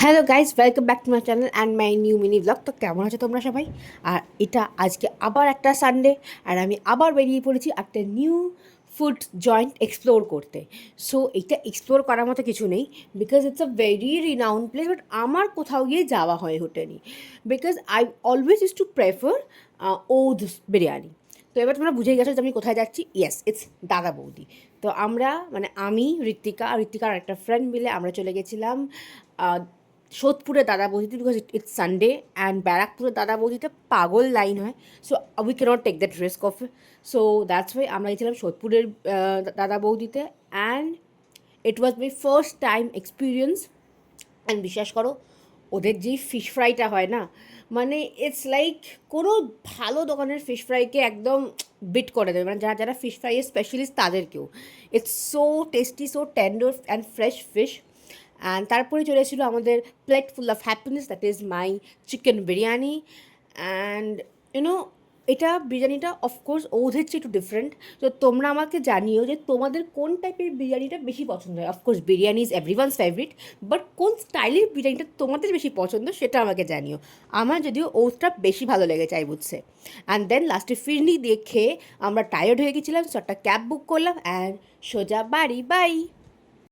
Hello guys, welcome back to my channel and my new mini blog. তো কেমন আছো তোমরা সবাই? আর এটা আজকে আবার একটা সানডে, আর আমি আবার বেরিয়ে পড়েছি একটা নিউ ফুড জয়েন্ট এক্সপ্লোর করতে। সো এটা এক্সপ্লোর করার মতো কিছু নেই, because it's a very renowned place, but আমার কোথাও গিয়ে যাওয়া হয়ে ওঠেনি, because I always use to prefer Oudh biryani. তো এবার তোমরা বুঝে গেছো যে আমি কোথায় যাচ্ছি। ইয়েস, ইটস দাদা বৌদি। তো আমরা মানে আমি, ঋত্বিকার একটা ফ্রেন্ড মিলে আমরা চলে গেছিলাম সোদপুরে দাদা বৌদিতে, বিকজ ইটস সানডে অ্যান্ড ব্যারাকপুরে দাদা বৌদিতে পাগল লাইন হয়। So we can't take that risk of. So that's why আমরা গেছিলাম সোদপুরের দাদা বৌদিতে, and it was my first time experience. And বিশ্বাস করো, ওদের যেই ফিশ ফ্রাইটা হয় না, মানে ইটস লাইক কোনো ভালো দোকানের ফিশ ফ্রাইকে একদম বিট করে দেবে, মানে যারা যারা ফিশ ফ্রাইয়ের স্পেশালিস্ট তাদেরকেও। It's so tasty, so tender and fresh fish. And তারপরে চলে এসেছিলো আমাদের plate full of happiness, that is my chicken biryani. And you know, এটা বিরিয়ানিটা অফকোর্স ওদের চেয়ে একটু ডিফারেন্ট। তো তোমরা আমাকে জানিও যে তোমাদের কোন টাইপের বিরিয়ানিটা বেশি পছন্দ হয়। Of course biryani is everyone's favourite, but কোন স্টাইলের বিরিয়ানিটা তোমাদের বেশি পছন্দ সেটা আমাকে জানিও। আমার যদিও ওটটা বেশি ভালো লেগেছে আই বুঝছে। অ্যান্ড দেন লাস্টে ফিরনি দিয়ে খেয়ে আমরা টায়ার্ড হয়ে গেছিলাম, সো একটা ক্যাব বুক করলাম অ্যান্ড সোজা বাড়ি, বাই।